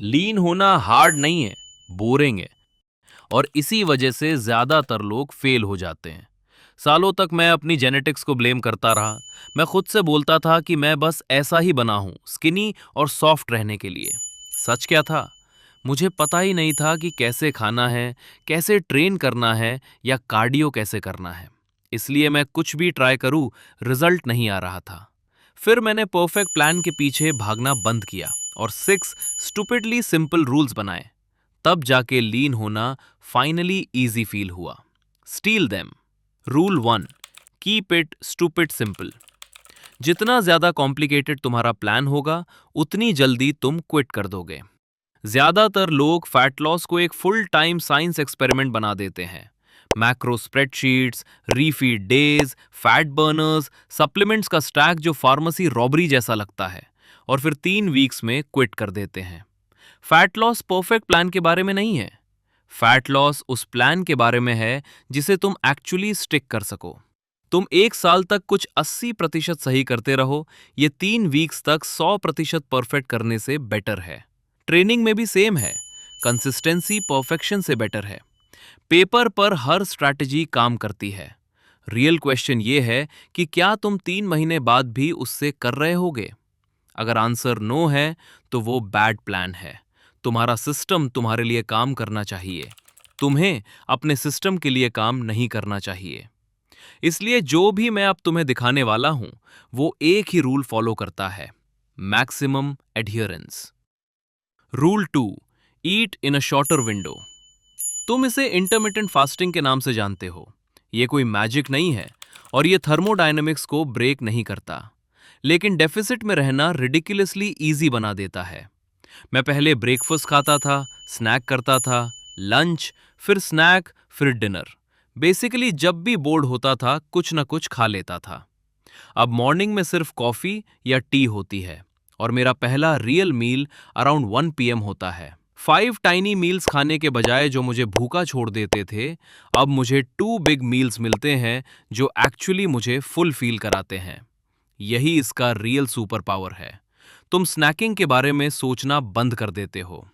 लीन होना हार्ड नहीं है, बोरिंग है। और इसी वजह से ज्यादातर लोग फेल हो जाते हैं। सालों तक मैं अपनी जेनेटिक्स को ब्लेम करता रहा। मैं खुद से बोलता था कि मैं बस ऐसा ही बना हूं, स्किनी और सॉफ्ट रहने के लिए। सच क्या था? मुझे पता ही नहीं था कि कैसे खाना है, कैसे ट्रेन करना है या कार्डियो कैसे करना है। इसलिए मैं कुछ भी ट्राई करूं, रिजल्ट नहीं आ रहा था। फिर मैंने परफेक्ट प्लान के पीछे भागना बंद किया और 6 स्टूपिडली सिंपल रूल्स बनाए। तब जाके लीन होना फाइनली इजी फील हुआ। Steel them. Rule 1, keep it stupid simple. जितना ज्यादा कॉम्प्लिकेटेड तुम्हारा प्लान होगा, उतनी जल्दी तुम क्विट कर दोगे। ज्यादातर लोग फैट लॉस को एक फुल टाइम साइंस एक्सपेरिमेंट बना देते हैं। Macro spreadsheets, refeed days, fat Berners, supplements का स्टैक जो फार्मेसी रॉबरी जैसा लगता है, और फिर 3 वीक्स में क्विट कर देते हैं। फैट लॉस परफेक्ट प्लान के बारे में नहीं है। फैट लॉस उस प्लान के बारे में है जिसे तुम एक्चुअली स्टिक कर सको। तुम 1 साल तक कुछ 80% सही करते रहो, ये 3 वीक्स तक 100% परफेक्ट करने से बेटर है। ट्रेनिंग में भी सेम है। कंसिस्टेंसी परफेक्शन से बेटर है। पेपर पर हर स्ट्रैटेजी काम करती है। रियल क्वेश्चन ये है कि क्या तुम 3 महीने बाद भी उससे कर रहे होगे? अगर आंसर नो है, तो वो बैड प्लान है। तुम्हारा सिस्टम तुम्हारे लिए काम करना चाहिए। तुम्हें अपने सिस्टम के लिए काम नहीं करना चाहिए। इसलिए जो भी मैं अब तुम्हें दिखाने वाला हूं, वो एक ही रूल फॉलो करता है, maximum adherence. Rule 2, eat in a shorter window. तुम इसे इंटरमिटेंट फास्टिंग के नाम से जानते हो। ये कोई मैजिक नहीं है और ये थर्मोडायनेमिक्स को ब्रेक नहीं करता, लेकिन डेफिसिट में रहना रिडिकुलसली इजी बना देता है। मैं पहले ब्रेकफास्ट खाता था, स्नैक करता था, लंच, फिर स्नैक, फिर डिनर। बेसिकली जब भी बोर्ड होता था, कुछ ना कुछ खा लेता था। अब मॉर्निंग में सिर्फ कॉफी या टी होती है और मेरा पहला रियल मील अराउंड 1 PM होता है। 5 टाइनी मील्स खाने के बजाय जो मुझे भूखा छोड़ देते थे, अब मुझे 2 बिग मील्स मिलते हैं जो एक्चुअली मुझे फुल फील कराते हैं। यही इसका रियल सुपर पावर है। तुम स्नैकिंग के बारे में सोचना बंद कर देते हो।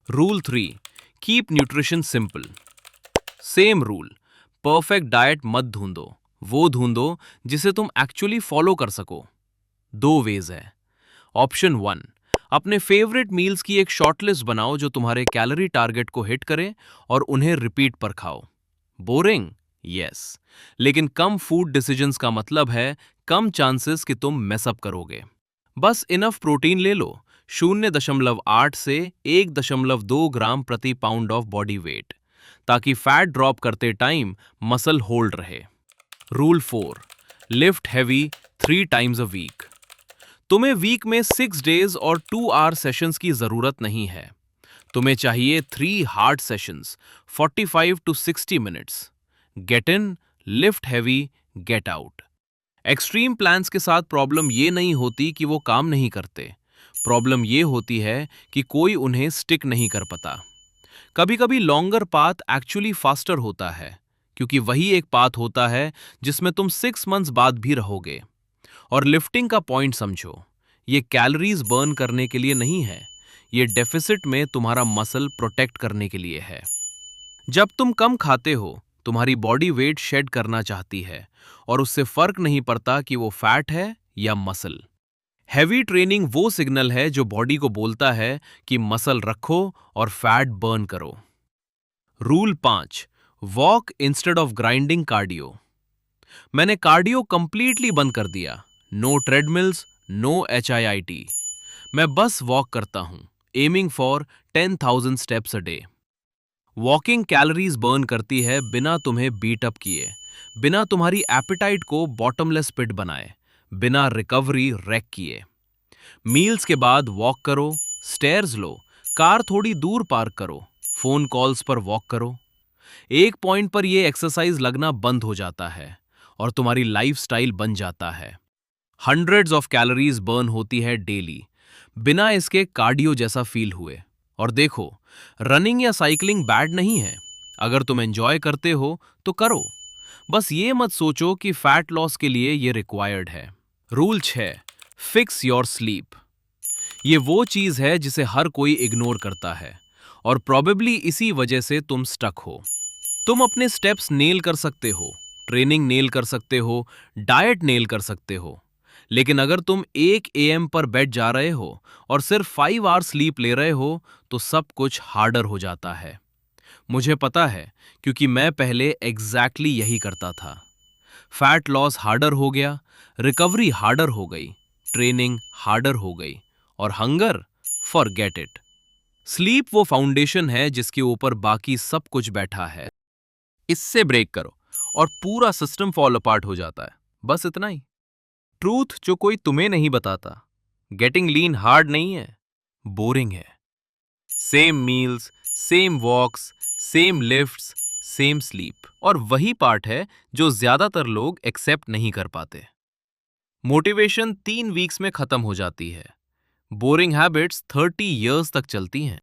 Rule 3, keep nutrition simple. Same rule, perfect diet मत ढूंढो, वो ढूंढो जिसे तुम एक्चुअली फॉलो कर सको। 2 वेज है। ऑप्शन 1, अपने फेवरेट मील्स की एक शॉर्टलिस्ट बनाओ जो तुम्हारे कैलोरी टारगेट को हिट करे और उन्हें रिपीट पर खाओ। बोरिंग? यस, लेकिन कम फूड डिसीजंस का मतलब है कम चांसेस कि तुम मेसअप करोगे। बस इनफ प्रोटीन ले लो, 0.8 से 1.2 ग्राम प्रति पाउंड ऑफ बॉडी वेट, ताकि फैट ड्रॉप करते टाइम मसल होल्ड रहे। Rule 4, lift heavy 3 times a week. तुम्हें वीक में 6 डेज और 2 आवर सेशंस की जरूरत नहीं है। तुम्हें चाहिए 3 hard sessions, 45 to 60 minutes. Get in, lift heavy, get out. Extreme plans के साथ प्रॉब्लम ये नहीं होती कि वो काम नहीं करते। प्रॉब्लम ये होती है कि कोई उन्हें स्टिक नहीं कर पाता। कभी कभी लॉन्गर पाथ एक्चुअली फास्टर होता है, क्योंकि वही एक पाथ होता है जिसमें तुम 6 मंथ्स बाद भी रहोगे। और लिफ्टिंग का पॉइंट समझो, ये कैलोरीज बर्न करने के लिए नहीं है, ये डेफिसिट में तुम्हारा मसल प्रोटेक्ट करने के लिए है। जब तुम कम खाते हो, तुम्हारी बॉडी वेट शेड करना चाहती है और उससे फर्क नहीं पड़ता कि वो फैट है या मसल। हैवी ट्रेनिंग वो सिग्नल है जो बॉडी को बोलता है कि मसल रखो और फैट बर्न करो। Rule 5, walk instead of grinding cardio. मैंने कार्डियो कंप्लीटली बंद कर दिया। No treadmills, no HIIT। मैं बस वॉक करता हूं, aiming for 10,000 steps a day. Walking calories burn करती है बिना तुम्हें बीट अप किए, बिना तुम्हारी एपेटाइट को बॉटमलेस पिट बनाए, बिना रिकवरी रैक किए। मील्स के बाद वॉक करो, स्टेयर्स लो, कार थोड़ी दूर पार्क करो, फोन कॉल्स पर वॉक करो। एक पॉइंट पर यह एक्सरसाइज लगना बंद हो जाता है और तुम्हारी लाइफस्टाइल बन जाता है। हंड्रेड्स ऑफ कैलोरीज बर्न होती है डेली, बिना इसके कार्डियो जैसा फील हुए। और देखो, रनिंग या साइकिलिंग बैड नहीं है। अगर तुम एंजॉय करते हो तो करो। बस ये मत सोचो कि फैट लॉस के लिए ये रिक्वायर्ड है। Rule 6, fix your sleep. ये वो चीज है जिसे हर कोई इग्नोर करता है और प्रॉबेबली इसी वजह से तुम स्टक हो। तुम अपने स्टेप्स नेल कर सकते हो, ट्रेनिंग नेल कर सकते हो, डाइट नेल कर सकते हो, लेकिन अगर तुम 1 AM पर बेड जा रहे हो और सिर्फ 5 आवर स्लीप ले रहे हो तो सब कुछ हार्डर हो जाता है। मुझे पता है क्योंकि मैं पहले एग्जैक्टली यही करता था। फैट लॉस हार्डर हो गया, रिकवरी हार्डर हो गई, ट्रेनिंग हार्डर हो गई और हंगर, फॉरगेट इट। स्लीप वो फाउंडेशन है जिसके ऊपर बाकी सब कुछ बैठा है। इससे ब्रेक करो और पूरा सिस्टम फॉल अपार्ट हो जाता है। बस इतना ही। ट्रूथ जो कोई तुम्हें नहीं बताता, गेटिंग लीन हार्ड नहीं है, बोरिंग है। सेम मील्स, सेम वॉक्स, सेम लिफ्ट्स, सेम स्लीप। और वही पार्ट है जो ज्यादातर लोग एक्सेप्ट नहीं कर पाते। मोटिवेशन 3 वीक्स में खत्म हो जाती है, बोरिंग हैबिट्स 30 इयर्स तक चलती हैं।